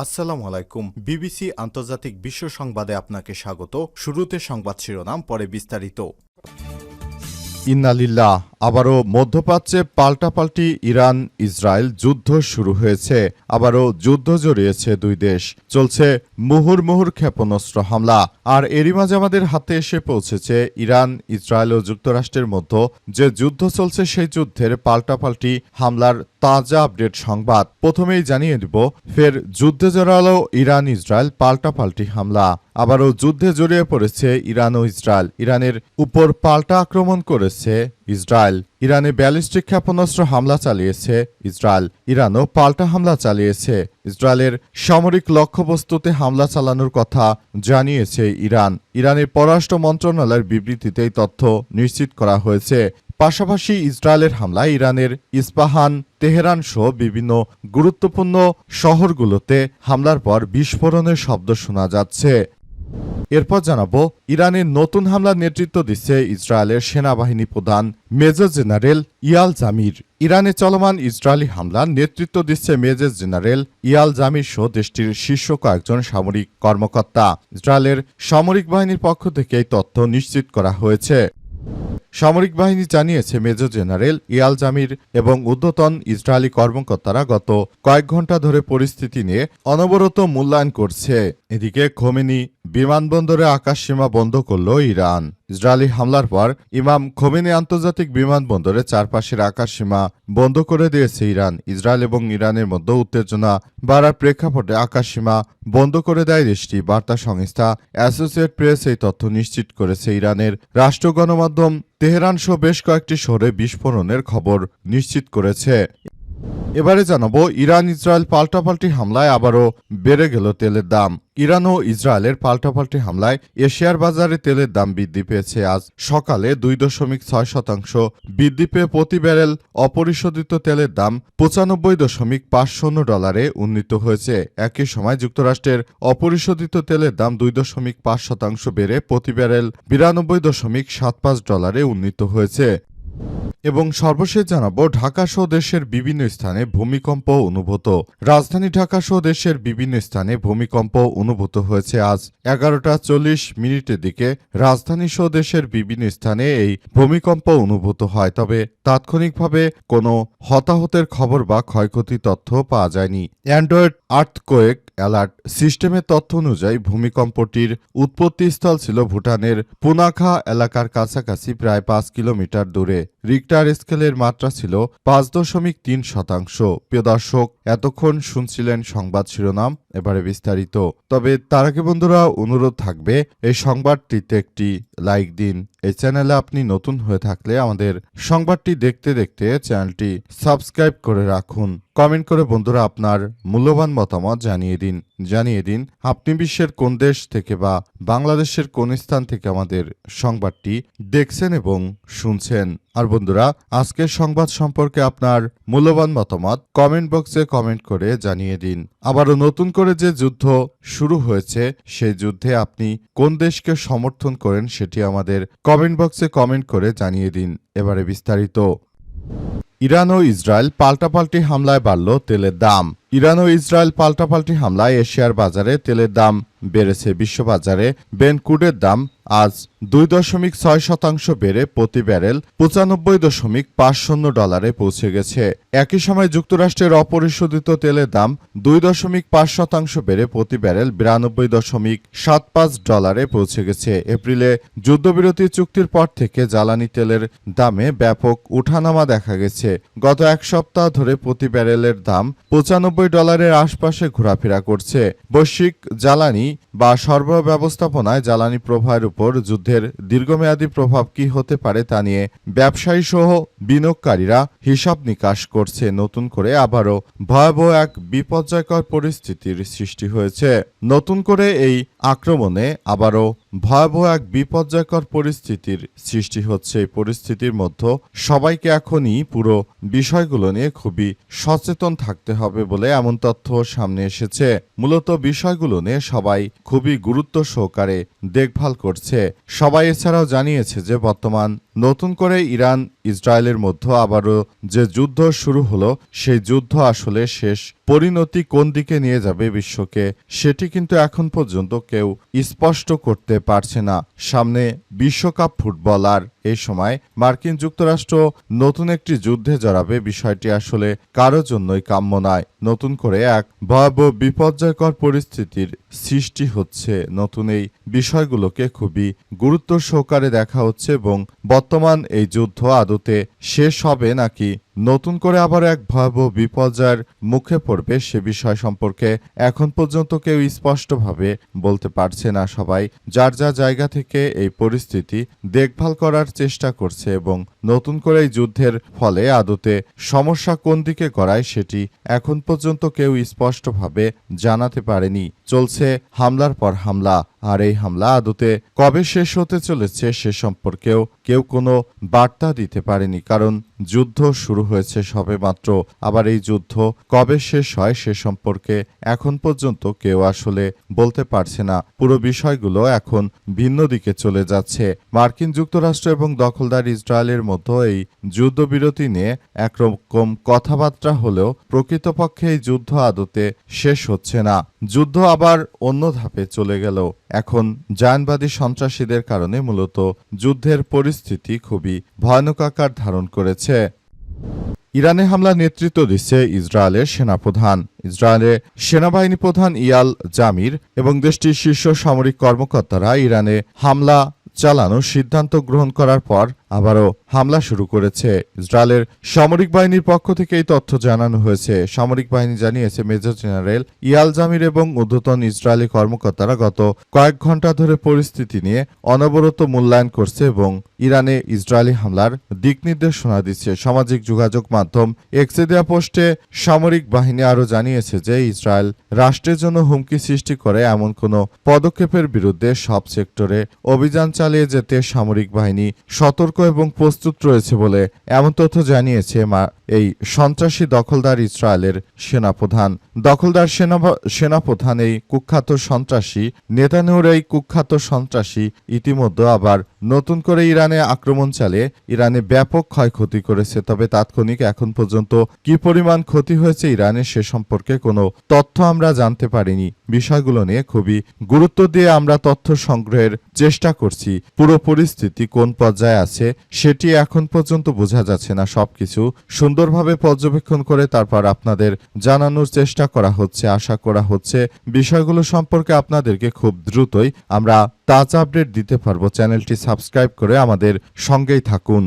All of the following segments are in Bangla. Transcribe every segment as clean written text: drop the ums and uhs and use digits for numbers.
আসসালামু আলাইকুম। বিবিসি আন্তর্জাতিক বিশ্ব সংবাদে আপনাকে স্বাগত। শুরুতে সংবাদ শিরোনাম, পরে বিস্তারিত। ইন্নালিল্লাহ, আবারও মধ্যপ্রাচ্যে পাল্টাপাল্টি ইরান ইসরায়েল যুদ্ধ শুরু হয়েছে। আবারও যুদ্ধ জড়িয়েছে দুই দেশ। চলছে মুহুর্মুহুর ক্ষেপণাস্ত্র হামলা। আর এরই মাঝে আমাদের হাতে এসে পৌঁছেছে ইরান, ইসরায়েল ও যুক্তরাষ্ট্রের মধ্যে যে যুদ্ধ চলছে সেই যুদ্ধের পাল্টাপাল্টি হামলার তাজা আপডেট সংবাদ। প্রথমেই জানিয়ে দিব, ফের যুদ্ধে জড়ালো ইরান ইসরায়েল, পাল্টাপাল্টি হামলা। আবারও যুদ্ধে জড়িয়ে পড়েছে ইরান ও ইসরায়েল। ইরানের উপর পাল্টা আক্রমণ করেছে ইসরায়েল। ইরানে ব্যালিস্টিক ক্ষেপণাস্ত্র হামলা চালিয়েছে ইসরায়েল। ইরানও পাল্টা হামলা চালিয়েছে। ইসরায়েলের সামরিক লক্ষ্যবস্তুতে হামলা চালানোর কথা জানিয়েছে ইরান। ইরানের পররাষ্ট্র মন্ত্রণালয়ের বিবৃতিতে এই তথ্য নিশ্চিত করা হয়েছে। পাশাপাশি ইসরায়েলের হামলায় ইরানের ইস্পাহান, তেহরান সহ বিভিন্ন গুরুত্বপূর্ণ শহরগুলোতে হামলার পর বিস্ফোরণের শব্দ শোনা যাচ্ছে। এরপর জানাবো, ইরানের নতুন হামলার নেতৃত্ব দিচ্ছে ইসরায়েলের সেনাবাহিনী প্রধান মেজর জেনারেল ইয়াল জামির। ইরানে চলমান ইসরায়েলি হামলার নেতৃত্ব দিচ্ছে মেজর জেনারেল ইয়াল জামির সহ দেশটির শীর্ষ কয়েকজন সামরিক কর্মকর্তা। ইসরায়েলের সামরিক বাহিনীর পক্ষ থেকে এই তথ্য নিশ্চিত করা হয়েছে। সামরিক বাহিনী জানিয়েছে, মেজর জেনারেল ইয়াল জামির এবং ঊর্ধ্বতন ইসরায়েলি কর্মকর্তারা গত কয়েক ঘন্টা ধরে পরিস্থিতি নিয়ে অনবরত মূল্যায়ন করছে। এদিকে খোমেনি বিমানবন্দরে আকাশসীমা বন্ধ করল ইরান। ইসরায়েলি হামলার পর ইমাম খোমেনি আন্তর্জাতিক বিমানবন্দরে চারপাশের আকাশসীমা বন্ধ করে দিয়েছে ইরান। ইসরায়েল এবং ইরানের মধ্যে উত্তেজনা বাড়ার প্রেক্ষাপটে আকাশসীমা বন্ধ করে দেয় দেশটি। বার্তা সংস্থা অ্যাসোসিয়েট প্রেস এই তথ্য নিশ্চিত করেছে। ইরানের রাষ্ট্র গণমাধ্যম তেহরান সহ বেশ কয়েকটি শহরে বিস্ফোরণের খবর নিশ্চিত করেছে। এবারে জানাবো, ইরান ইসরায়েল পাল্টাপাল্টি হামলায় আবারও বেড়ে গেল তেলের দাম। ইরান ও ইসরায়েলের পাল্টাপাল্টি হামলায় এশিয়ার বাজারে তেলের দাম বৃদ্ধি পেয়েছে। আজ সকালে 2.6% বৃদ্ধি পেয়ে প্রতি ব্যারেল অপরিশোধিত তেলের দাম $95.50 উন্নীত হয়েছে। একই সময় যুক্তরাষ্ট্রের অপরিশোধিত তেলের দাম 2.5% বেড়ে প্রতি ব্যারেল $92.75 উন্নীত হয়েছে। এবং সর্বশেষ জানাবো, ঢাকা সহ দেশের বিভিন্ন স্থানে ভূমিকম্প অনুভূত। রাজধানী ঢাকা সহ দেশের বিভিন্ন স্থানে ভূমিকম্প অনুভূত হয়েছে। আজ 11:40 দিকে রাজধানী সহ দেশের বিভিন্ন স্থানে এই ভূমিকম্প অনুভূত হয়। তবে তাৎক্ষণিকভাবে কোনো হতাহতের খবর বা ক্ষয়ক্ষতির তথ্য পাওয়া যায়নি। অ্যান্ড্রয়েড আর্থকোয়েক অ্যালার্ট সিস্টেমের তথ্য অনুযায়ী ভূমিকম্পটির উৎপত্তিস্থল ছিল ভুটানের পুনাখা এলাকার কাছাকাছি প্রায় 5 কিলোমিটার দূরে। রিক্টার স্কেলের মাত্রা ছিল 5.3%। প্রিয় দর্শক, এতক্ষণ শুনছিলেন সংবাদ শিরোনাম, এবারে বিস্তারিত। তবে তার আগে বন্ধুরা, অনুরোধ থাকবে এই সংবাদটিতে একটি লাইক দিন। এই চ্যানেলে আপনি নতুন হয়ে থাকলে আমাদের সংবাদটি দেখতে দেখতে চ্যানেলটি সাবস্ক্রাইব করে রাখুন। কমেন্ট করে বন্ধুরা আপনার মূল্যবান মতামত জানিয়ে দিন আপনি বিশ্বের কোন দেশ থেকে বা বাংলাদেশের কোন স্থান থেকে আমাদের সংবাদটি দেখছেন এবং শুনছেন। আর বন্ধুরা, আজকের সংবাদ সম্পর্কে আপনার মূল্যবান মতামত কমেন্ট বক্সে কমেন্ট করে জানিয়ে দিন। আবারও নতুন করে যে যুদ্ধ শুরু হয়েছে সেই যুদ্ধে আপনি কোন দেশকে সমর্থন করেন সেটি আমাদের কমেন্ট বক্সে কমেন্ট করে জানিয়ে দিন। এবারে বিস্তারিত। ইরান ও ইসরায়েল পাল্টাপাল্টি হামলায় বাড়ল তেলের দাম। ইরান ও ইসরায়েল পাল্টাপাল্টি হামলায় এশিয়ার বাজারে তেলের দাম বেড়েছে। বিশ্ববাজারে ব্রেন্ট ক্রুডের দাম আজ 2.6% বেড়ে প্রতি ব্যারেল $95.50 পৌঁছে গেছে। একই সময় যুক্তরাষ্ট্রের অপরিশোধিত তেলের দাম 2.5% বেড়ে প্রতি ব্যারেল $92.75 পৌঁছে গেছে। এপ্রিলে যুদ্ধবিরতি চুক্তির পর থেকে জ্বালানি তেলের দামে ব্যাপক ওঠানামা দেখা গেছে। গত এক সপ্তাহ ধরে প্রতি ব্যারেলের দাম $95 আশপাশে ঘোরাফেরা করছে। বৈশ্বিক জ্বালানি বা সরবরাহ ব্যবস্থাপনায় জ্বালানি প্রবাহের উপর যুদ্ধের দীর্ঘমেয়াদী প্রভাব কি হতে পারে তা নিয়ে ব্যবসায়ী সহ বিনিয়োগকারীরা হিসাব নিকাশ করছে। নতুন করে আবারও ভয়াবহ এক বিপর্যয়কর পরিস্থিতির সৃষ্টি হয়েছে। নতুন করে এই আক্রমণে আবারও ভয়াবহ এক বিপর্যয়কর পরিস্থিতির সৃষ্টি হচ্ছে। এই পরিস্থিতির মধ্যে সবাইকে এখনই পুরো বিষয়গুলো নিয়ে খুবই সচেতন থাকতে হবে বলে এমন তথ্য সামনে এসেছে। মূলত বিষয়গুলো নিয়ে সবাই খুবই গুরুত্ব সহকারে দেখভাল করছে। সবাই এছাড়াও জানিয়েছে যে বর্তমান নতুন করে ইরান ইসরায়েলের মধ্যে আবারও যে যুদ্ধ শুরু হলো সেই যুদ্ধ আসলে শেষ পরিণতি কোন দিকে নিয়ে যাবে বিশ্বকে সেটি কিন্তু এখন পর্যন্ত কেউ স্পষ্ট করতে পারছে না। সামনে বিশ্বকাপ ফুটবল, আর এই সময় মার্কিন যুক্তরাষ্ট্র নতুন একটি যুদ্ধে জড়াবে বিষয়টি আসলে কারো জন্যই কাম্য নয়। নতুন করে এক ভয়াবহ বিপর্যয়কর পরিস্থিতির সৃষ্টি হচ্ছে। নতুন এই বিষয়গুলোকে খুবই গুরুত্ব সহকারে দেখা হচ্ছে এবং বর্তমান এই যুদ্ধ আদতে শেষ হবে নাকি নতুন করে আবার এক ভয়াবহ বিপর্যয়ের মুখে পড়বে সে বিষয় সম্পর্কে এখন পর্যন্ত কেউ স্পষ্টভাবে বলতে পারছে না। সবাই যার যা জায়গা থেকে এই পরিস্থিতি দেখভাল করার চেষ্টা করছে এবং নতুন করে এই যুদ্ধের ফলে আদতে সমস্যা কোন দিকে গড়ায় সেটি এখন পর্যন্ত কেউ স্পষ্টভাবে জানাতে পারেনি। চলছে হামলার পর হামলা, আর এই হামলা আদতে কবে শেষ হতে চলেছে সে সম্পর্কেও কেউ কোনো বার্তা দিতে পারেনি, কারণ যুদ্ধ শুরু হয়েছে সবেমাত্র। আবার এই যুদ্ধ কবে শেষ হয় সে সম্পর্কে এখন পর্যন্ত কেউ আসলে বলতে পারছে না। পুরো বিষয়গুলো এখন ভিন্ন দিকে চলে যাচ্ছে। মার্কিন যুক্তরাষ্ট্র এবং দখলদার ইসরায়েলের মধ্যে এই যুদ্ধবিরতি নিয়ে একরকম কথাবার্তা হলেও প্রকৃতপক্ষে এই যুদ্ধ আদতে শেষ হচ্ছে না। যুদ্ধ আবার অন্য ধাপে চলে গেল। এখন জায়নবাদী সন্ত্রাসীদের কারণে মূলত যুদ্ধের পরিস্থিতি খুবই ভয়ানক আকার ধারণ করেছে। ইরানে হামলা নেতৃত্ব দিচ্ছে ইসরায়েলের সেনাপ্রধান। ইসরায়েলের সেনাবাহিনী প্রধান ইয়াল জামির এবং দেশটির শীর্ষ সামরিক কর্মকর্তারা ইরানে হামলা চালানোর সিদ্ধান্ত গ্রহণ করার পর আবারও হামলা শুরু করেছে। ইসরায়েলের সামরিক বাহিনীর পক্ষ থেকে এই তথ্য জানানো হয়েছে। সামরিক বাহিনী জানিয়েছে মেজর জেনারেল ইয়াল জামির এবং ঊর্ধ্বতন ইসরায়েলি কর্মকর্তারা গত কয়েক ঘন্টা ধরে পরিস্থিতি নিয়ে অনবরত মূল্যায়ন করছে এবং ইরানে ইসরায়েলি হামলার দিক নির্দেশনা দিচ্ছে। সামাজিক যোগাযোগ মাধ্যম এক্সে দেয়া পোস্টে সামরিক বাহিনী আরও জানিয়েছে যে ইসরায়েল রাষ্ট্রের জন্য হুমকি সৃষ্টি করে এমন কোনো পদক্ষেপের বিরুদ্ধে সব সেক্টরে অভিযান চালিয়ে যেতে সামরিক বাহিনী সতর্ক এবং প্রস্তুত রয়েছে বলে এমন তথ্য জানিয়েছে এই সন্ত্রাসী দখলদার ইসরায়েলের সেনাপ্রধান। দখলদার সেনাপ্রধান এই কুখ্যাত সন্ত্রাসী নেতানিয়াহুর এই কুখ্যাত সন্ত্রাসী ইতিমধ্যে আবার নতুন করে ইরানে আক্রমণ চালিয়ে ইরানে ব্যাপক ক্ষয়ক্ষতি করেছে। তবে তাৎক্ষণিক এখন পর্যন্ত কি পরিমাণ ক্ষতি হয়েছে ইরানে সে সম্পর্কে কোনো তথ্য আমরা জানতে পারিনি। বিষয়গুলো নিয়ে খুবই গুরুত্ব দিয়ে আমরা তথ্য সংগ্রহের চেষ্টা করছি। পুরো পরিস্থিতি কোন পর্যায়ে আছে সেটি এখন পর্যন্ত বোঝা যাচ্ছে না। সবকিছু সুন্দরভাবে পর্যবেক্ষণ করে তারপর আপনাদের জানানোর চেষ্টা করা হচ্ছে। আশা করা হচ্ছে বিষয়গুলো সম্পর্কে আপনাদেরকে খুব দ্রুতই আমরা তাজা আপডেট দিতে পারবো। চ্যানেলটি সাবস্ক্রাইব করে আমাদের সঙ্গেই থাকুন।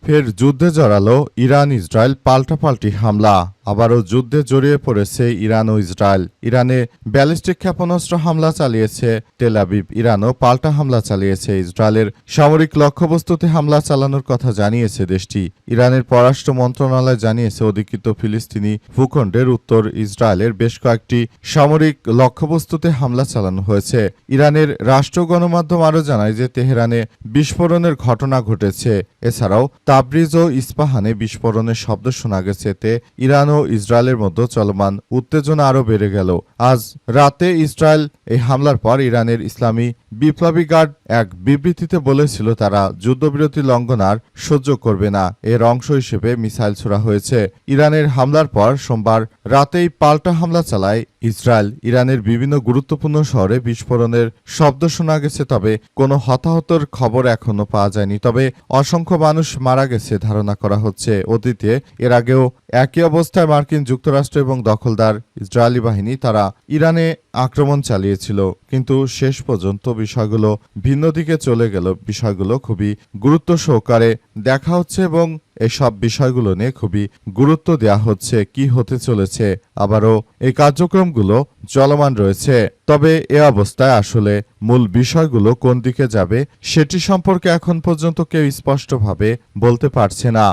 ফের যুদ্ধে জড়ালো ইরান ইসরায়েল, পাল্টাপাল্টি হামলা। আবারও যুদ্ধে জড়িয়ে পড়েছে ইরান ও ইসরায়েল। ইরানে ব্যালিস্টিক ক্ষেপণাস্ত্র হামলা চালিয়েছে তেল আবিব, ইরানও পাল্টা হামলা চালিয়েছে। ইসরায়েলের সামরিক লক্ষ্যবস্তুতে হামলা চালানোর কথা জানিয়েছে দেশটি। ইরানের পররাষ্ট্র মন্ত্রণালয় জানিয়েছে অধিকৃত ফিলিস্তিনি ভূখণ্ডের উত্তর ইসরায়েলের বেশ কয়েকটি সামরিক লক্ষ্যবস্তুতে হামলা চালানো হয়েছে। ইরানের রাষ্ট্র গণমাধ্যম আরও জানায় যে তেহরানে বিস্ফোরণের ঘটনা ঘটেছে। এছাড়াও তাবরিজ ও ইস্পাহানে বিস্ফোরণের শব্দ শোনা গেছে। এতে ইরান ও ইসরায়েলের মধ্যে চলমান উত্তেজনা আরও বেড়ে গেল। আজ রাতে ইসরায়েল এই হামলার পর ইরানের ইসলামী বিপ্লবী গার্ড এক বিবৃতিতে বলেছিল তারা যুদ্ধবিরতি লঙ্ঘন আর সহ্য করবে না। এর অংশ হিসেবে মিসাইল ছোড়া হয়েছে। ইরানের হামলার পর সোমবার রাতেই পাল্টা হামলা চালায় ইসরায়েল। ইরানের বিভিন্ন গুরুত্বপূর্ণ শহরে বিস্ফোরণের শব্দ শোনা গেছে, তবে কোনো হতাহতের খবর এখনো পাওয়া যায়নি। তবে অসংখ্য মানুষ মারা গেছে ধারণা করা হচ্ছে। অতীতে এর আগেও একই অবস্থায় মার্কিন যুক্তরাষ্ট্র এবং দখলদার ইসরায়েলি বাহিনী তারা ইরানে আক্রমণ চালিয়েছিল, কিন্তু শেষ পর্যন্ত বিষয়গুলো ভিন্ন দিকে চলে গেল। বিষয়গুলো খুবই গুরুত্ব সহকারে দেখা হচ্ছে এবং এসব বিষয়গুলো নিয়ে খুবই গুরুত্ব দেওয়া হচ্ছে কি হতে চলেছে। আবারও এই কার্যক্রমগুলো চলমান রয়েছে। তবে এ অবস্থায় আসলে মূল বিষয়গুলো কোন দিকে যাবে সেটি সম্পর্কে এখন পর্যন্ত কেউ স্পষ্টভাবে বলতে পারছে না।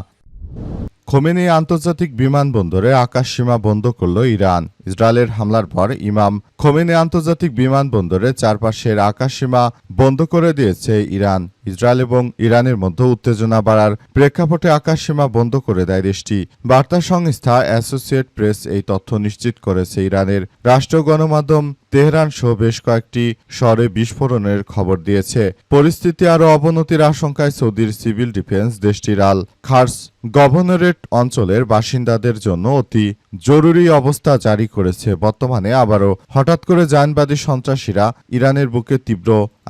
খোমেনি আন্তর্জাতিক বিমানবন্দরে আকাশসীমা বন্ধ করল ইরান। ইসরায়েলের হামলার পর ইমাম খোমেনি আন্তর্জাতিক বিমানবন্দরে চারপাশের আকাশসীমা বন্ধ করে দিয়েছে ইরান। ইসরায়েল এবং ইরানের মধ্যে উত্তেজনা বাড়ার প্রেক্ষাপটে আকাশসীমা বন্ধ করে দেয় দেশটি। বার্তা সংস্থা অ্যাসোসিয়েট প্রেস এই তথ্য নিশ্চিত করেছে। ইরানের রাষ্ট্রীয় গণমাধ্যম তেহরান সহ বেশ কয়েকটি শহরে বিস্ফোরণের খবর দিয়েছে। পরিস্থিতি আরও অবনতির আশঙ্কায় সৌদির সিভিল ডিফেন্স দেশটির আল খার্স গভর্নরেট অঞ্চলের বাসিন্দাদের জন্য অতি জরুরি অবস্থা জারি করেছে। বর্তমানে আবারও হঠাৎ করে জায়নবাদী সন্ত্রাসীরা ইরানের বুকে তীব্র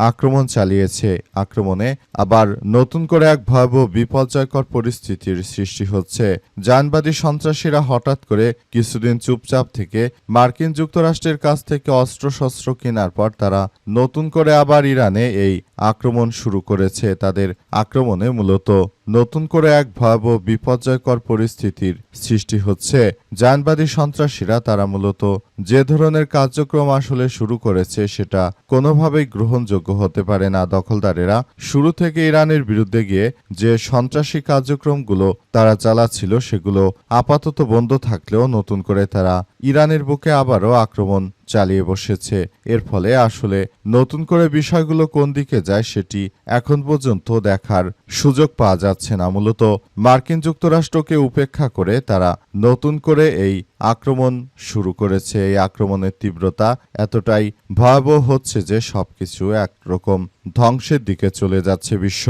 আক্রমণ চালিয়েছে। আক্রমণে আবার নতুন করে এক ভয়াবহ বিপর্যয়কর পরিস্থিতির সৃষ্টি হচ্ছে। জায়নবাদী সন্ত্রাসীরা হঠাৎ করে কিছুদিন চুপচাপ থেকে মার্কিন যুক্তরাষ্ট্রের কাছ থেকে অস্ত্রশস্ত্র কেনার পর তারা নতুন করে আবার ইরানে এই আক্রমণ শুরু করেছে। তাদের আক্রমণে মূলত নতুন করে এক ভয়াবহ বিপর্যয়কর পরিস্থিতির সৃষ্টি হচ্ছে। জায়নবাদী সন্ত্রাসীরা তারা মূলত যে ধরনের কার্যক্রম আসলে শুরু করেছে সেটা কোনোভাবেই গ্রহণযোগ্য হতে পারে না। দখলদারেরা শুরু থেকে ইরানের বিরুদ্ধে গিয়ে যে সন্ত্রাসী কার্যক্রমগুলো তারা চালাচ্ছিল সেগুলো আপাতত বন্ধ থাকলেও নতুন করে তারা ইরানের বুকে আবারও আক্রমণ চালিয়ে বসেছে। এর ফলে আসলে নতুন করে বিষয়গুলো কোন দিকে যায় সেটি এখন পর্যন্ত দেখার সুযোগ পাওয়া যাচ্ছে না। মূলত মার্কিন যুক্তরাষ্ট্রকে উপেক্ষা করে তারা নতুন করে এই আক্রমণ শুরু করেছে। এই আক্রমণের তীব্রতা এতটাই ভয়াবহ হচ্ছে যে সবকিছু একরকম ধ্বংসের দিকে চলে যাচ্ছে বিশ্ব।